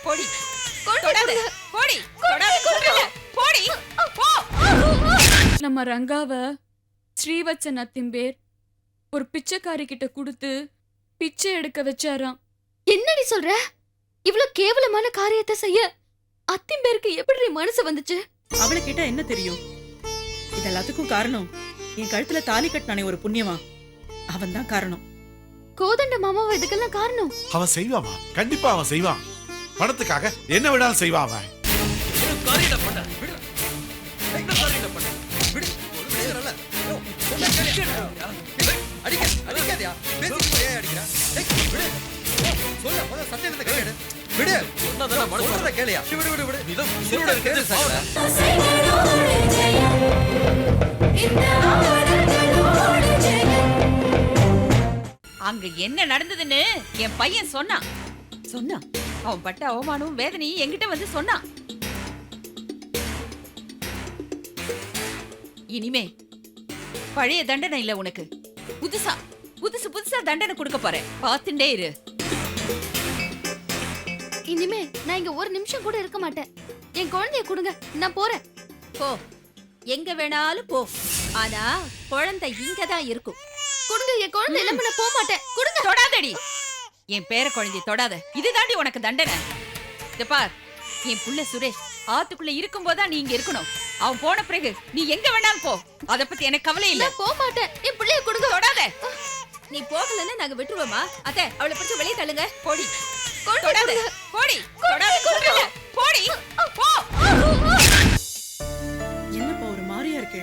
போடி தொடாத போடி தொடாத போடி போ. நம்ம ரங்காவ ஸ்ரீவத்சன் அத்திம்பேர் ஒரு பிச்சைக்காரி கிட்ட கொடுத்து பிச்சை எடுக்க வச்சாராம். என்னடி சொல்ற? இவ்வளவு கேவலமான காரியத்தை செய்ய அத்திம்பேருக்கு எப்படி மனசு வந்துச்சு? அவளை கேட்டா என்ன தெரியும்? இதெல்லாத்துக்கும் காரணம் என் கழுத்துல தாலி கட்டினானே ஒரு புண்ணியமா, அவன் தான் காரணம். கோதண்ட மாமாவா இதுக்கெல்லாம் காரணம்? அவன் செய்வாமா, கண்டிப்பா அவன் செய்வான். பணத்துக்காக என்ன விடாலும் செய்வான் அவன். அங்க என்ன நடந்ததுன்னு என் பையன் சொன்னான். அவன் பட்ட அவமானமும் வேதனையும் என்கிட்ட வந்து சொன்னான். இனிமே பழைய தண்டனை இல்ல உனக்கு, புதுசா தண்டனை கொடுக்க போறேன். பாத்துட்டே இரு. இனிமே நான் இங்க ஒரு நிமிஷம் கூட இருக்க மாட்டேன். என் குழந்தைய கொடுங்க, நான் போறேன். போ, எங்க வேணாலும் போ. ஆனா குழந்தை இங்கதான் இருக்கும். கொடுங்க, என் குழந்தை இல்லாம நான் போக மாட்டேன். கொடுங்க. தொடாதடி, என் பேர குழந்தைய தொடாத. இதுதாண்டி உனக்கு தண்டனை. இத பார், என் புள்ள சுரேஷ் ஆத்துக்குள்ள இருக்கும் போதா நீ இங்க இருக்கணும். அவன் போன பிறகு நீ எங்க வேணாலும் போ. அத பத்தி எனக்கு கவலை இல்ல. போக மாட்டேன். என் பிள்ளைய கொடுங்க. தொடாத. நீ போகலன்னா நாங்க விட்டுருவோமா? அத்தை, அவளை பிடிச்சு வெளியே தள்ளுங்க. போடி தொடாத. போடி தொடாத. போடி போ. என்னப்பா ஒரு மாதிரியா இருக்கு?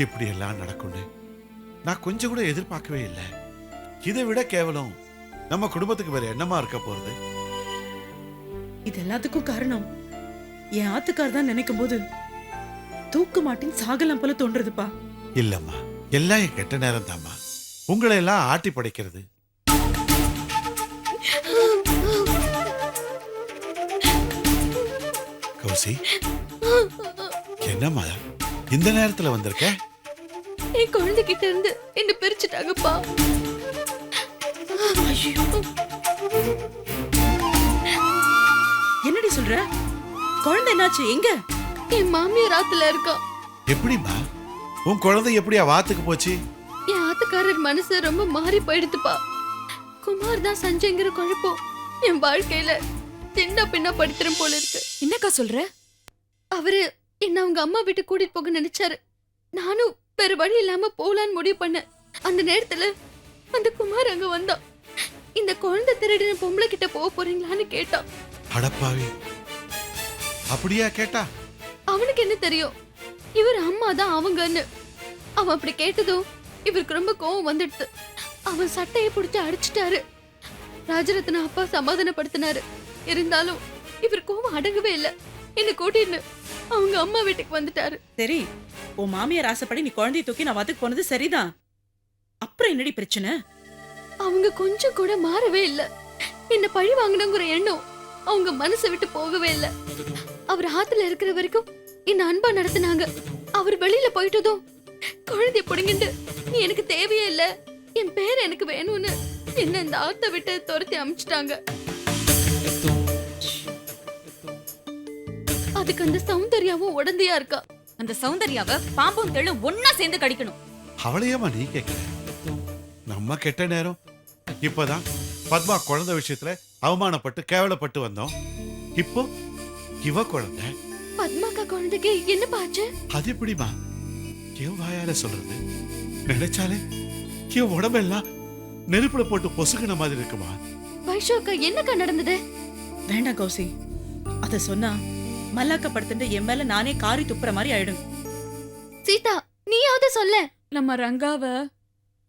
இப்படி எல்லாம் நடக்கும்னு நான் கொஞ்சம் கூட எதிர்பார்க்கவே இல்லை. இதை விட கேவலம் நம்ம குடும்பத்துக்கு வேற என்னமா இருக்க போறது? இது எல்லாத்துக்கும் காரணம் என் ஆத்துக்கார் தான் நினைக்கும் போது தூக்க மாட்டின் சாகலாம் போல தோன்றதுப்பா. இல்லம்மா, எல்லாம் என் கெட்ட நேரம் தாம்மா. உங்களை எல்லாம் ஆட்டி படைக்கிறது. கௌசி, என்னம்மா இந்த நேரத்துல வந்திருக்க? என் குழந்தைகிட்ட இருந்து என்ன பிரிச்சுட்டாங்கப்பா. என்னடி சொல்ற? குழந்தை என்னாச்சு? எங்க? என் மாமியார் ஆத்துல இருக்கா. எப்படிம்மா உன் குழந்தை எப்படியா வாத்துக்கு போச்சு? என் ஆத்துக்காரர் மனசு ரொம்ப மாறி போயிடுதுப்பா. குமார் தான் சஞ்சய்ங்கிற குழப்பம் என் வாழ்க்கையில சின்ன பின்ன படுத்துரும் போல இருக்கு. என்னக்கா சொல்ற? அவரு என்ன அவங்க அம்மா வீட்டு கூட்டிட்டு போக நினைச்சாரு. நானும் வேற வழி இல்லாம போலான்னு முடிவு பண்ணேன். அந்த நேரத்துல அந்த குமார் அங்க வந்தான். இந்த குழந்தை திருடின பொம்பளை கிட்ட போக போறீங்களான்னு கேட்டான். அடப்பாவி, அப்படியா கேட்டா? அவனுக்கு என்ன தெரியும் இவர் அம்மா தான் அவங்கன்னு. அவன் அப்படி கேட்டதும் இவருக்கு ரொம்ப கோவம் வந்துடுது. அவன் சட்டையை பிடிச்சு அடிச்சிட்டாரு. ராஜரத்ன அப்பா சமாதானப்படுத்தினாரு. இருந்தாலும் இவர் கோவம் அடங்கவே இல்லை. என்ன கூட்டின்னு அவங்க அம்மா வீட்டுக்கு வந்துட்டாரு. சரி, உன் மாமியார் ஆசைப்படி நீ குழந்தைய தூக்கி நான் வாத்துக்கு போனது சரிதான். அப்புறம் என்னடி பிரச்சனை? அவங்க கொஞ்சம் கூட மாறவே இல்ல. என்ன பழி வாங்கணுங்கிற எண்ணம் அவங்க மனசை விட்டு போகவே இல்ல. அவர் ஆத்துல இருக்கிற வரைக்கும் என்ன அன்பா நடத்தினாங்க. அவர் வெளியில போயிட்டதும் குழந்தைய புடுங்கிட்டு நீ எனக்கு தேவையே இல்ல, என் பேர் எனக்கு வேணும்னு என்ன இந்த ஆத்த விட்டு துரத்தி அமிச்சிட்டாங்க. அதுக்கு அந்த சௌந்தர்யாவும் உடந்தையா இருக்கா. அந்த சௌந்தர்யாவை பாம்பும் தெள்ளும் ஒன்னா சேர்ந்து கடிக்கணும். அவளையம்மா நீ கேட்கல. நம்ம கெட்ட நேரம். இப்பதான் பத்மா குழந்தை விஷயத்துல அவமானப்பட்டு கேவலப்பட்டு வந்தோம். இப்போ இவ குழந்தை. பத்மாக்கா குழந்தைக்கு என்ன பாச்சு? அது எப்படிமா என் வாயால சொல்றது? நினைச்சாலே என் உடம்பெல்லாம் நெருப்புல போட்டு பொசுக்கின மாதிரி இருக்குமா. வைஷோக்கா என்னக்கா நடந்தது? வேண்டாம் கௌசி, அத சொன்னா மல்லாக்கப்படுத்துட்டு என் மேல நானே காரி துப்புற மாதிரி ஆயிடும். சீதா, நீயாவது சொல்ல. நம்ம ரங்காவ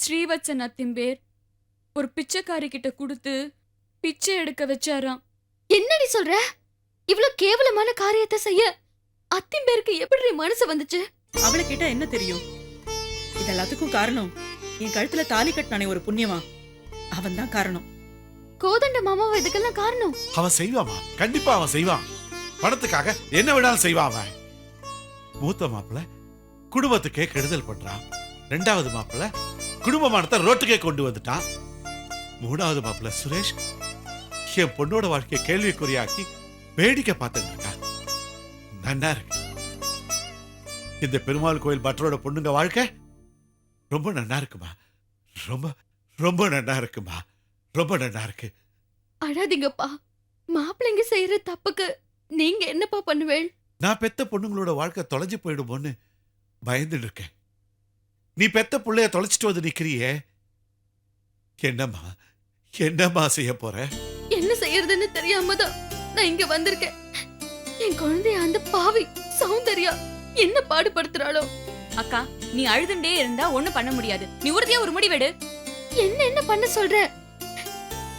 ஸ்ரீவத்சன் அத்திம்பேர் ஒரு பிச்சைக்காரி கிட்ட கொடுத்து பிச்சை எடுக்க வச்சாராம். என்னடி சொல்ற? இவ்வளவு கேவலமான காரியத்தை செய்ய அத்திம்பேருக்கு எப்படி மனசு வந்துச்சு? அவளை கேட்டா என்ன தெரியும்? இதெல்லாத்துக்கும் காரணம் என் கழுத்துல தாலி கட்டினானே ஒரு புண்ணியமா, அவன் தான் காரணம். கோதண்ட மாமாவா இதுக்கெல்லாம் காரணம்? அவன் செய்வாமா, கண்டிப்பா அவன் செய்வான். பணத்துக்காக என்ன விடாலும் செய்வான் அவன். மூத்த மாப்பிள்ள குடும்பத்துக்கே கெடுதல் பண்றான். ரெண்டாவது மாப்பிள்ள குடும்பமானத்தை ரோட்டுக்கே கொண்டு வந்துட்டான். மூணாவது மாப்பிள்ள சுரேஷ் என் பொண்ணோட வாழ்க்கையை கேள்விக்குறியாக்கி வேடிக்கை பார்த்துட்டு இருக்கா. நன்னா இருக்கு. இந்த பெருமாள் கோயில் பட்டரோட பொண்ணுங்க வாழ்க்கை ரொம்ப நன்னா இருக்குமா. ரொம்ப ரொம்ப நன்னா இருக்குமா. ரொம்ப நன்னா இருக்கு. அழாதீங்கப்பா. மாப்பிள்ளைங்க செய்யற தப்புக்கு நீங்க என்னப்பா பண்ணுவேள்? நான் பெத்த பொண்ணுங்களோட வாழ்க்கை தொலைஞ்சு போயிடுமோன்னு பயந்துட்டு இருக்கேன். நீ பெத்த புள்ளைய தொலைச்சிட்டு வந்து நிக்கிறியே, என்னம்மா என்னம்மா செய்ய போற? என்ன செய்யறதுன்னு தெரியாம தான் நான் இங்க வந்திருக்கேன். என் குழந்தைய அந்த பாவி சௌந்தர்யா என்ன பாடுபடுத்துறாளோ. அக்கா, நீ அழுதுண்டே இருந்தா ஒண்ணும் பண்ண முடியாது. நீ உறுதியா ஒரு முடிவெடு. என்ன பண்ண சொல்ற?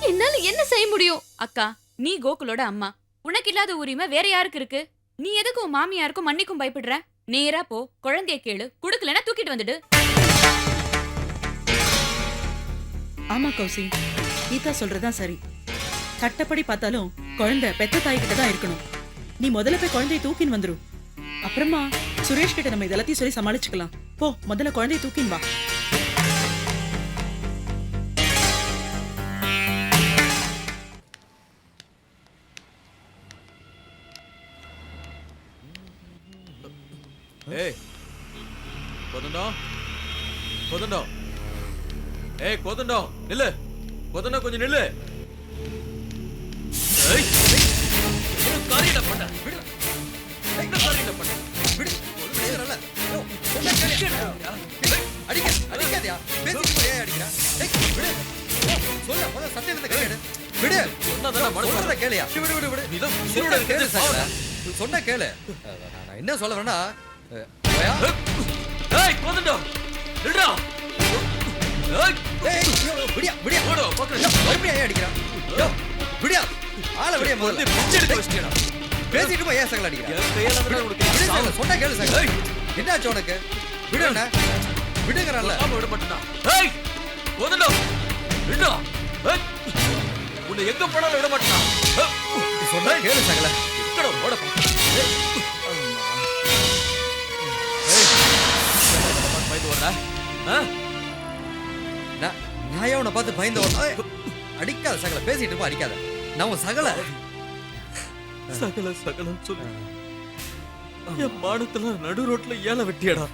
என்னால என்ன செய்ய முடியும்? அக்கா, நீ கோகுலோட அம்மா. உனக்கு இல்லாத உரிமை வேற யாருக்கு இருக்கு? நீ எதுக்கு உன் மாமியாருக்கும் மன்னிக்கும் பயப்படுற? நேரா போ, குழந்தைய கேளு. குடுக்கலன்னா தூக்கிட்டு வந்துடு. ஆமா கௌசி, கீதா சொல்றதா சரி. சட்டப்படி பார்த்தாலும் குழந்தை பெத்த தாய் கிட்ட தான் இருக்கணும். நீ முதல்ல போய் குழந்தைய தூக்கின்னு வந்துரு. அப்புறமா சுரேஷ் கிட்ட நம்ம இதெல்லாத்தையும் சொல்லி சமாளிச்சுக்கலாம். போ, முதல்ல குழந்தைய தூக்கின்னு வா. ஏய் கோதண்டம், கோதண்டம், ஏய் கோதண்டம், நில்லு. கோதண்டம் கொஞ்சம் நில்லு. ஏய், என்ன காரியடா பண்ண? விடு. என்ன காரியடா பண்ண? விடு. ஒரு பேரல்ல. சொன்னா கேளியா? அடிக்காதயா. பேசிட்டு போய் அடிக்கற. ஏய், விடு. சொல்ல போற சட்டை இருந்த கையெடு. விடு. சொன்னதா மனசுல கேளியா? விடு விடு விடு. நீ தான் உயிரோட இருக்கிறது சாகல. சொன்னா கேளு. நான் என்ன சொல்ல வேணா? ஏய் கோதண்டம், நில்றா. ஏய் ஏய் விடியா விடியா ஓடு பக்கத்துல மறுபடியும் ஏன் அடிக்கற? யோ விடியா ஆள விடியா முதல்ல பிச்சை எடுக்க வச்சிட்டடா. பேசிட்டு போய் ஏன் சகல அடிக்கற? என் கையால தான் உனக்கு சொன்னா கேளு சகல. ஏய் என்னாச்சு உனக்கு? விடுடா. விடுங்கறல்ல. ஆமா விட மாட்டேனா? ஏய் கோதண்டம், நில்றா. ஏய் உன்னை எங்க போனாலும் விட மாட்டேனா? சொன்னா கேளு சகல. எங்கடா ஓட போ. பயந்து வர்ற? நான் உன்னை பார்த்து பயந்து வர? அடிக்காத சகல. பேசிட்டு இருப்பா, அடிக்காத. நான் உன் சகல சகல சகலம் சொல்லு. என் மானத்துல நடு ரோட்ல ஏல வெட்டியடா.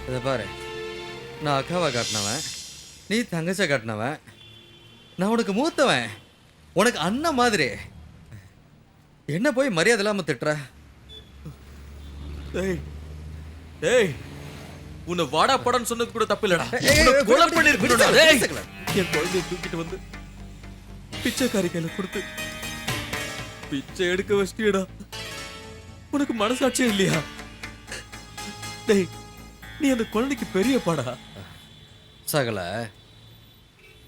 இத பாரு, நான் அக்காவை காட்டினவன், நீ தங்கச்ச காட்டினவன். நான் உனக்கு மூத்தவன், உனக்கு அண்ணன் மாதிரி. என்ன போய் மரியாதை இல்லாம திட்டுற? ஏய் ஏய், உன்னை வாடா படன்னு சொன்னது கூட தப்பு இல்லடா. கொலை பண்ணிருக்கணும்டா. டேய், என் குழந்தையை தூக்கிட்டு வந்து பிச்சைக்காரி கையில கொடுத்து பிச்சை எடுக்க வச்சிட்டியடா. உனக்கு மனசாட்சியே இல்லையா? டேய், நீ அந்த குழந்தைக்கு பெரிய பாடா. சகல,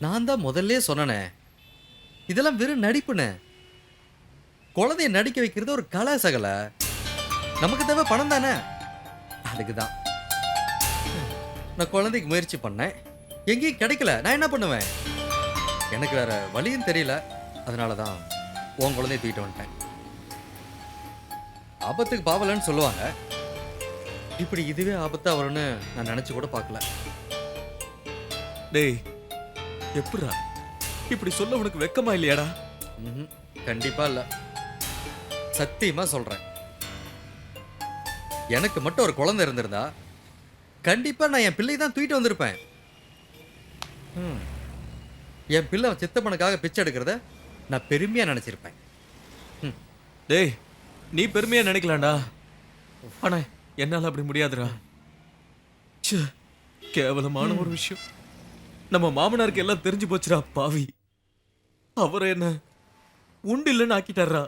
நான் தான் முதல்ல சொன்னனே, இதெல்லாம் வெறும் நடிப்புன்னு. குழந்தைய நடிக்க வைக்கிறது ஒரு கலை சகல. நமக்கு தேவை பணம் தானே. அதுக்குதான் நான் குழந்தைக்கு முயற்சி பண்ணேன். எங்கேயும் கிடைக்கல. நான் என்ன பண்ணுவேன்? எனக்கு வேற வழியும் தெரியல. அதனாலதான் உன் குழந்தைய தூக்கிட்டு வந்துட்டேன். ஆபத்துக்கு பாவலன்னு சொல்லுவாங்க. இப்படி இதுவே ஆபத்தா வரும்னு நான் நினைச்சு கூட பார்க்கல. டேய், எப்படா இப்படி சொல்ல உனக்கு வெக்கமா இல்லையாடா? கண்டிப்பா இல்ல. சத்தியமா சொல்றேன். எனக்கு மட்டும் ஒரு குழந்தை இருந்திருந்தா கண்டிப்பா நான் என் பிள்ளை தான் தூக்கிட்டு வந்திருப்பேன். என் பிள்ளை சித்தப்பனுக்காக பிச்சை எடுக்கிறத நான் பெருமையா நினைச்சிருப்பேன். டேய், நீ பெருமையா நினைக்கலாம்டா. ஆனா என்னால அப்படி முடியாதுடா. கேவலமான ஒரு விஷயம். நம்ம மாமனாருக்கு எல்லாம் தெரிஞ்சு போச்சுடா பாவி. அவரை என்ன உண்டு இல்லைன்னு ஆக்கிட்டாரா.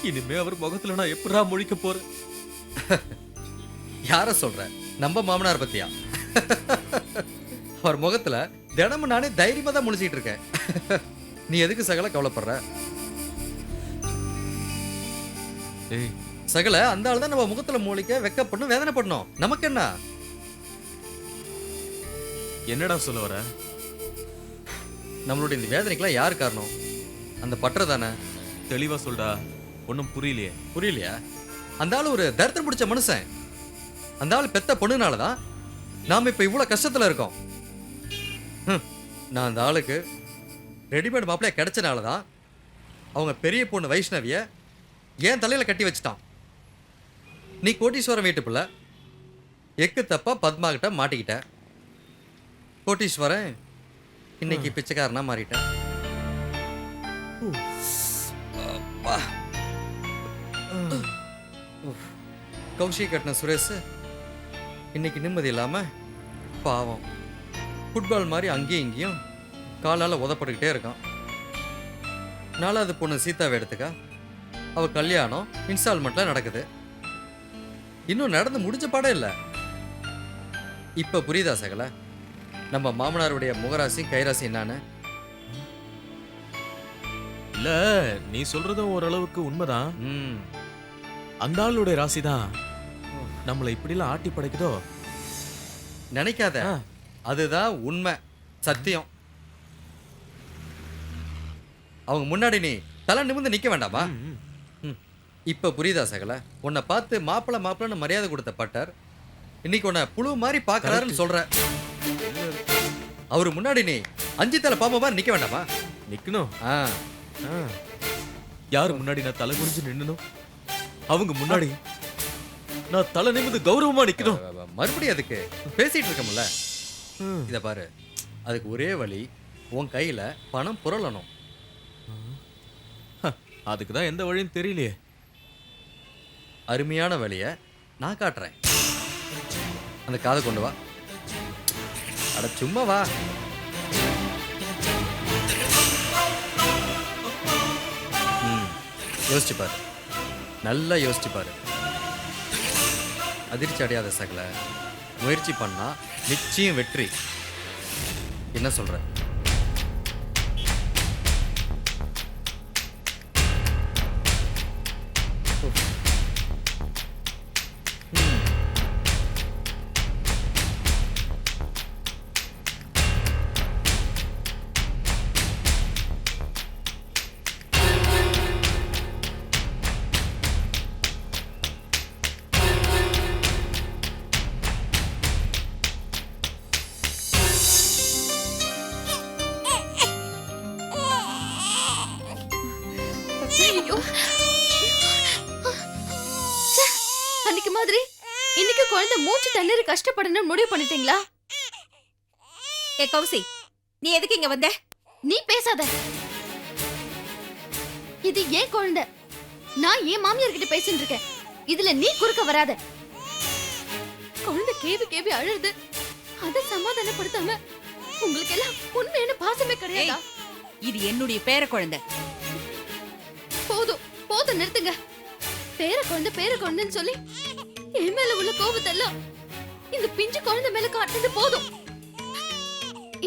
இனிமே அவர் முகத்துல நான் எப்படா முழிக்க போறேன்? யார சொல்ற? நம்ம மாமனார் பத்தியா? அவர் முகத்துல தினமும் நானே தைரியமா தான் முழிச்சிட்டு இருக்கேன். நீ எதுக்கு சகல கவலைப்படுற? சகல, அந்த ஆள் தான் நம்ம முகத்துல மூலிக்க வெக்கப்படணும், வேதனை பண்ணணும். நமக்கு என்ன? என்னடா சொல்ல வர? நம்மளுடைய இந்த வேதனைக்கெல்லாம் யார் காரணம்? அந்த பற்ற தானே. தெளிவா சொல்டா. ஒன்னும் புரியலையே. புரியலையா? அந்த ஆள் ஒரு தரித்திரம் பிடிச்ச மனுஷன். அந்த ஆள் பெத்த பொண்ணுனாலதான் நாம இப்ப இவ்வளவு கஷ்டத்துல இருக்கோம். நான் அந்த ஆளுக்கு ரெடிமேட் மாப்பிள்ளைய கிடைச்சனால தான் அவங்க பெரிய பொண்ணு வைஷ்ணவிய ஏன் தலையில கட்டி வச்சுட்டான். நீ கோட்டீஸ்வரன் வீட்டு பிள்ளை, எக்கு தப்பா பத்மா கிட்ட மாட்டிக்கிட்ட. கோட்டீஸ்வரன் இன்னைக்கு பிச்சைக்காரனா மாறிட்ட. அப்பா. கௌஷிக் கட்டின சுரேஷ் இன்னைக்கு நிம்மதி இல்லாம பாவம் ஃபுட்பால் மாதிரி அங்கேயும் இங்கேயும் காலால் உதப்பட்டுக்கிட்டே இருக்கான். 4வது பொண்ணு சீதாவை எடுத்துக்க, அவ கல்யாணம் இன்ஸ்டால்மெண்ட்ல நடக்குது. இன்னும் நடந்து முடிஞ்ச பாடம் இல்லை. இப்ப புரியுதா சகல நம்ம மாமனாருடைய முகராசி கைராசி என்னான்னு? இல்ல நீ சொல்றதும் ஓரளவுக்கு உண்மைதான். ம், அந்த ஆளுடைய ராசி தான் நம்மளை இப்படிலாம் ஆட்டி படைக்குதோ. நினைக்காத. ஆ. அதுதான் உண்மை, சத்தியம். அவங்க முன்னாடி நீ தலை நிமிர்ந்து நிக்க வேண்டாமா? ம். இப்ப புரியுதா சகல உன்னை பார்த்து மாப்பிள மாப்பிளன்னு மரியாதை கொடுத்த பட்டர் இன்னைக்கு உன்னை புழு மாதிரி பாக்குறாருன்னு சொல்ற. அவரு முன்னாடி நீ 5 தலை பாம்பு மாதிரி நிக்க வேண்டாமா? நிக்கணும். ஆ, யாரு முன்னாடி நான் தலை குனிஞ்சு நின்னனும், அவங்க முன்னாடி நான் தலை நிமிர்ந்து கௌரவமா நிக்கணும். மறுபடியும் அதுக்கு பேசிட்டு இருக்கோம்ல. இத பாரு, அதுக்கு ஒரே வழி உன் கையில பணம் புரளணும். அதுக்கு தான் எந்த வழியும் தெரியலையே. அருமையான வழியை நான் காட்டுறேன். அந்த காதை கொண்டு வா. அட சும்மா வா. யோசிச்சு பாரு, நல்லா யோசிச்சு பாரு. அதிர்ச்சி அடையாத சகல, முயற்சி பண்ணா நிச்சயம் வெற்றி. என்ன சொல்ற? ஐயோ. ச்சே, அன்னைக்கு மாதிரி இன்னைக்கு குழந்தை மூச்சு தண்ணீர் கஷ்டப்படணும்னு முடிவு பண்ணிட்டீங்களா? ஏ கௌசி, நீ எதுக்கு இங்க வந்த? நீ பேசாத. இது ஏன் குழந்தை, நான் ஏன் மாமியார் கிட்ட பேசிட்டு இருக்கேன். இதுல நீ குறுக்க வராத. குழந்தை கேவி கேவி அழுது, அத சமாதானப்படுத்தாம உங்களுக்கு எல்லாம் உண்மையான பாசமே கிடையாதா? இது என்னுடைய பேர குழந்தை. போதும் போதும், நிறுத்துங்க. பேர குழந்தைன்னு சொல்லி என் மேல உள்ள கோபத்தெல்லாம் இந்த பிஞ்சு குழந்தை மேல காட்டுறது போதும்.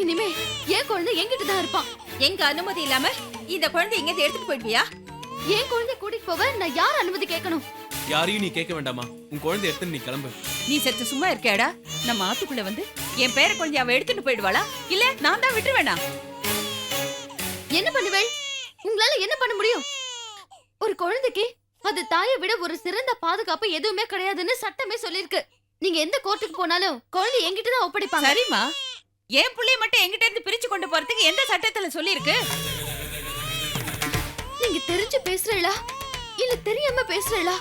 இனிமே என் குழந்தை என்கிட்ட தான் இருப்பான். எங்க அனுமதி இல்லாம இந்த குழந்தை எங்க எடுத்துட்டு போயிடுவியா? என் குழந்தை கூட்டிட்டு போவ நான் யார் அனுமதி கேட்கணும்? யாரையும் நீ கேட்க வேண்டாமா. உன் குழந்தை எடுத்து நீ கிளம்பு. நீ செத்து சும்மா இருக்கேடா? நம்ம ஆத்துக்குள்ள வந்து என் பேர குழந்தை அவ எடுத்துட்டு போயிடுவாளா? இல்ல நான் தான் விட்டுருவேனா? என்ன பண்ணுவேள்? உங்களால என்ன பண்ண முடியும்? ஒரு குழந்தைக்கு அது தாயை விட ஒரு சிறந்த பாதுகாப்பு எதுவுமே கிடையாதுன்னு சட்டமே சொல்லிருக்கு. நீங்க எந்த கோர்ட்டுக்கு போனாலும் குழந்தை என்கிட்ட தான் ஒப்படைப்பாங்க. சரிம்மா, என் புள்ளைய மட்டும் என்கிட்ட இருந்து பிரிச்சு கொண்டு போறதுக்கு எந்த சட்டத்துல சொல்லிருக்கு? நீங்க தெரிஞ்சு பேசுறீங்களா இல்ல தெரியாம பேசுறீங்களா?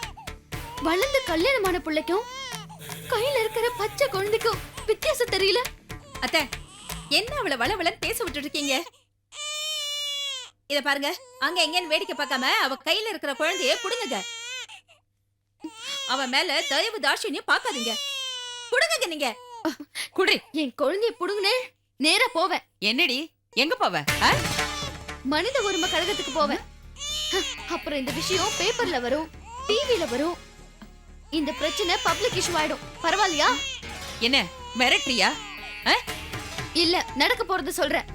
வளர்ந்து கல்யாணமான பிள்ளைக்கும் கையில இருக்கிற பச்சை குழந்தைக்கும் வித்தியாசம் தெரியல? அத்தை, என்ன அவளை வளவளன்னு பேச விட்டுட்டு இருக்கீங்க? இத பாருங்க, அங்க எங்கன்னு வேடிக்கை பார்க்காம அவ கையில இருக்கிற குழந்தைய புடுங்குங்க. அவ மேல தயவு தாட்சியம் பார்க்காதீங்க. புடுங்குங்க. நீங்க குடி. என் குழந்தைய புடுங்குனே நேரா போவேன். என்னடி, எங்க போவ? மனித உரிமை கழகத்துக்கு போவேன். அப்புறம் இந்த விஷயம் பேப்பர்ல வரும், டிவில வரும். இந்த பிரச்சனை பப்ளிக் இஷ்யூ ஆயிடும். பரவாயில்லையா? என்ன மிரட்டுறியா? இல்ல, நடக்க போறது சொல்றேன்.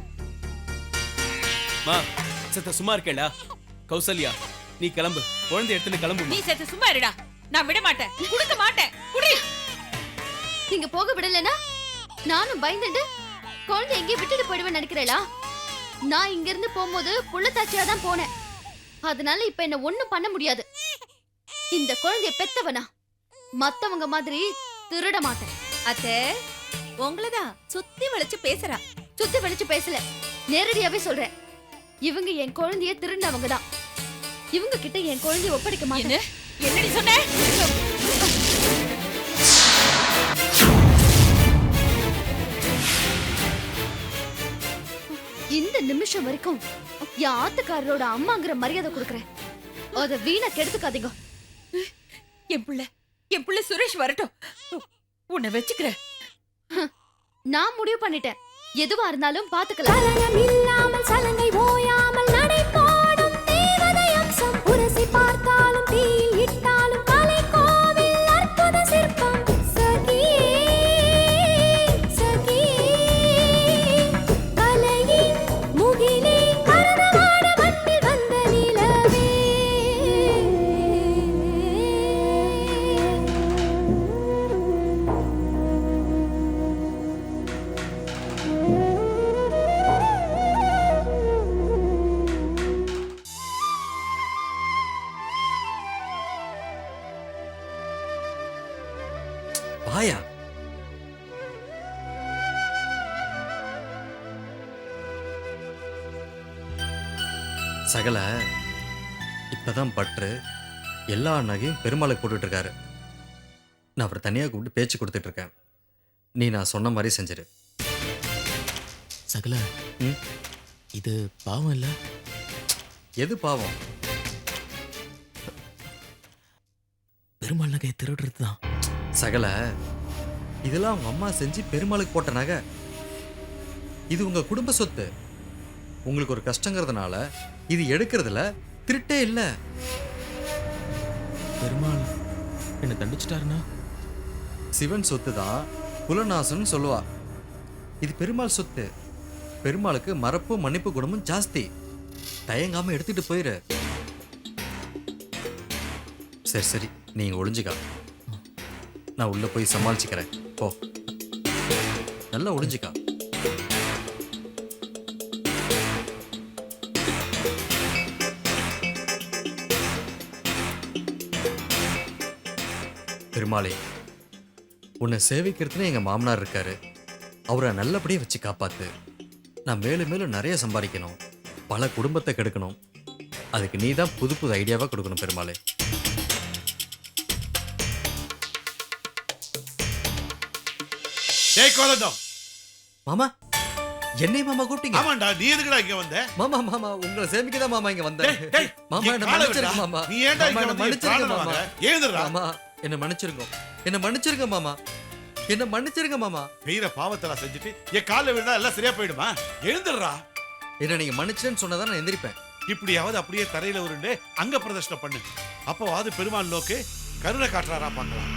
மா சத்த சும்மா இருக்கேடா. கௌசல்யா நீ கிளம்பு, குழந்தை எடுத்துன்னு கிளம்பு. நீ செத்து சும்மா இருடா. நான் விட மாட்டேன், கொடுக்க மாட்டேன். குடி. நீங்க போக விடலனா நானும் பயந்துட்டு குழந்தை எங்கே விட்டுட்டு போயிடுவேன் நினைக்கிறேளா? நான் இங்க இருந்து போகும்போது புள்ளத்தாச்சியா தான் போனேன். அதனால இப்ப என்ன ஒண்ணும் பண்ண முடியாது. இந்த குழந்தைய பெத்தவனா மத்தவங்க மாதிரி திருட மாட்டேன். அத்தை, உங்களதான் சுத்தி வளைச்சு பேசுறா. சுத்தி வெளிச்சு பேசல, நேரடியாவே சொல்றேன். இவங்க என் குழந்தைய திருடினவங்க தான். இவங்க கிட்ட என் குழந்தைய ஒப்படைக்க மாட்டேன். என்னடி சொன்ன? இந்த நிமிஷம் வரைக்கும் என் ஆத்துக்காரரோட அம்மாங்கிற மரியாதை கொடுக்கறேன். அத வீணா கெடுத்துக்காதீங்க. என் புள்ள சுரேஷ் வரட்டும், உன்னை வச்சுக்கிறேன். நான் முடிவு பண்ணிட்டேன். எதுவா இருந்தாலும் பாத்துக்கலாம். இல்லாமல் சலங்கை ஓயாமல் நடை போடும் தேவதை அம்சம் உரசி பார்த்தாலும் தீயில் இட்டாலும் கலை கோவில் அற்புத சிற்பம் சகியே சகியே கலையின் முகிலே பரதவாட மண்ணில் வந்த நிலவே. வாயா. சகல இப்பதான் பற்று எல்லா நகையும் பெருமாளுக்கு போட்டுட்டு இருக்காரு. நான் அவரை தனியா கூப்பிட்டு பேச்சு கொடுத்துட்டு இருக்கேன். நீ நான் சொன்ன மாதிரி செஞ்சிரு. சகல, ம்? இது பாவம் இல்ல? எது பாவம்? பெருமாள் நகையை திருடுறது தான். சகல, இதெல்லாம் உங்க அம்மா செஞ்சு பெருமாளுக்கு போட்ட நகை. இது உங்க குடும்ப சொத்து. உங்களுக்கு ஒரு கஷ்டங்கிறதுனால இது எடுக்கிறதுல திருட்டே இல்ல. பெருமாள் என்ன தண்டிச்சிட்டாருன்னா? சிவன் சொத்து தான் குலநாசன் சொல்லுவா. இது பெருமாள் சொத்து. பெருமாளுக்கு மறப்பு மன்னிப்பு குணமும் ஜாஸ்தி. தயங்காம எடுத்துட்டு போயிரு. சரி சரி, நீங்க ஒளிஞ்சுக்கா. நான் உள்ள போய் சமாளிச்சுக்கிறேன். போ, நல்லா ஒளிஞ்சுக்கா. பெருமாளே, உன்னை சேவிக்கிறதுன்னு எங்க மாமனார் இருக்காரு. அவரை நல்லபடியா வச்சு காப்பாத்து. நான் மேலும் மேலும் நிறைய சம்பாதிக்கணும், பல குடும்பத்தை கெடுக்கணும். அதுக்கு நீ தான் புது புது ஐடியாவா கொடுக்கணும் பெருமாளே. டேய் கோலந்தம். மாமா, என்னை மாமா கூப்பிட்டீங்க? ஆமாண்டா, நீ எதுக்குடா இங்க வந்த? மாமா மாமா, உங்களை சேமிக்க தான் மாமா இங்க வந்தேன். டேய், டேய், மாமா இங்க என்ன காலை மன்னிச்சிருங்க விடுடா. மாமா. நீ ஏன்டா மாமா, இங்க என்ன வந்து மன்னிச்சிருங்க பிராணனை மாமா. வாங்க? எழுந்துடுறா. மாமா, என்ன மன்னிச்சிருங்க. என்ன மன்னிச்சிருங்க மாமா. என்ன மன்னிச்சிருங்க மாமா. பெய்ற பாவத்தெல்லாம் செஞ்சுட்டு என் காலில் விழுந்தா எல்லாம் சரியா போயிடுமா? எழுந்துடுறா. என்ன நீங்க மன்னிச்சேன்னு சொன்னதான் நான் எந்திரிப்பேன். இப்படியாவது அப்படியே தரையில உருண்டு அங்க பிரதர்ஷனை பண்ணு. அப்பவாது பெருமாள் நோக்கு கருணை காட்டுறாரா பார்க்கலாம்.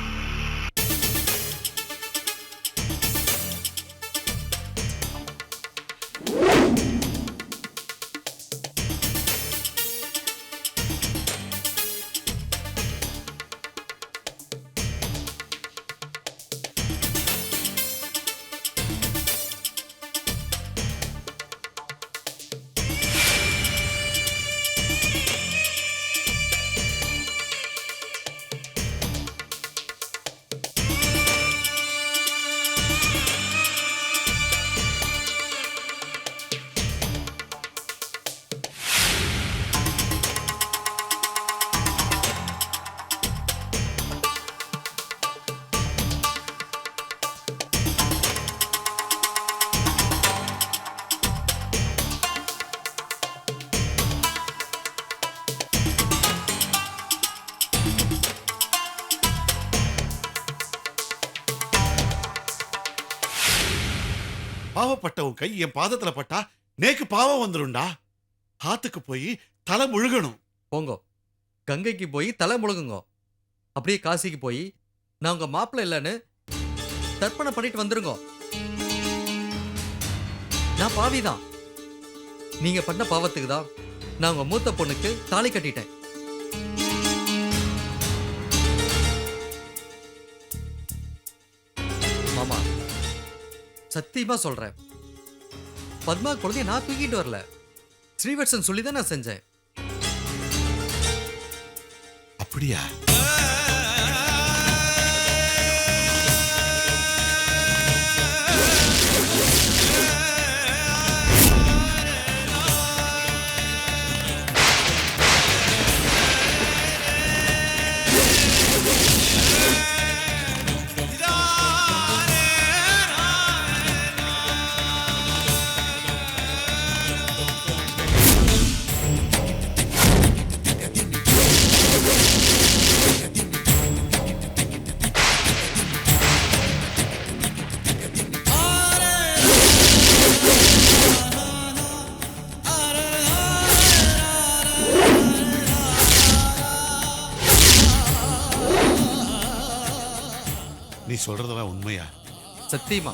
பாவப்பட்ட உன் கை என் பாதத்துல பட்டா நேக்கு பாவம் வந்துரும்டா. ஆத்துக்கு போய் தலை முழுகணும். போங்கோ, கங்கைக்கு போய் தலை முழுகுங்கோ. அப்படியே காசிக்கு போய் நான் உங்க மாப்பிள்ளை இல்லைன்னு தர்ப்பணை பண்ணிட்டு வந்துருங்கோ. நான் பாவிதான். நீங்க பண்ண பாவத்துக்கு தான் நான் உங்க மூத்த பொண்ணுக்கு தாலி கட்டிட்டேன். மாமா, சத்தியமா சொல்றேன், பத்மா குழந்தைய நான் தூக்கிட்டு வரல. ஸ்ரீவத்சன் சொல்லிதான் நான் செஞ்சேன். அப்படியா? நீ சொல்றதெல்லாம் உண்மையா? சத்தியமா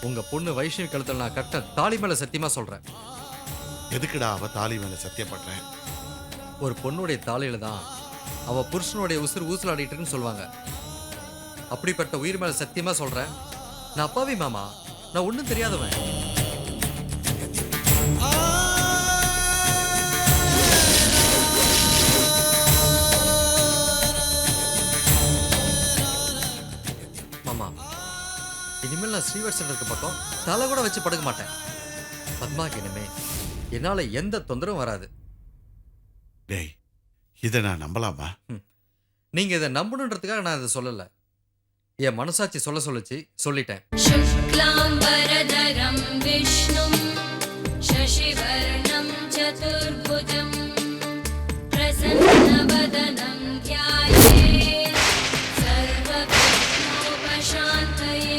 உங்க பொண்ணு வைஷ்ணவி கழுத்துல நான் கட்ட தாலி மேல சத்தியமா சொல்றேன். எதுக்குடா அவ தாலி மேல சத்தியப்படுறேன்? ஒரு பொண்ணுடைய தாலியில தான் அவ புருஷனுடைய உசுறு ஊசலாடிட்டு இருக்குன்னு சொல்லுவாங்க. அப்படிப்பட்ட உயிர் மேல சத்தியமா சொல்றேன். நான் அப்பாவி மாமா, நான் ஒண்ணும் தெரியாதவன். மாமா, இனிமேல் நான் ஸ்ரீவர்சனுக்கு பக்கம் தலை கூட வச்சு படுக்க மாட்டேன். பத்மாக்கு இனிமே என்னால எந்த தொந்தரவும் வராது. டேய், இதை நான் நம்பலாமா? நீங்க இதை நம்பணுன்றதுக்காக நான் இதை சொல்லல. என் மனசாட்சி சொல்லுச்சு, சொல்லிட்டேன். शुक्लाम्बरधरं विष्णुं शशिवर्णं चतुर्भुजं प्रसन्नवदनं ध्यायेत् सर्वविघ्नोपशान्तये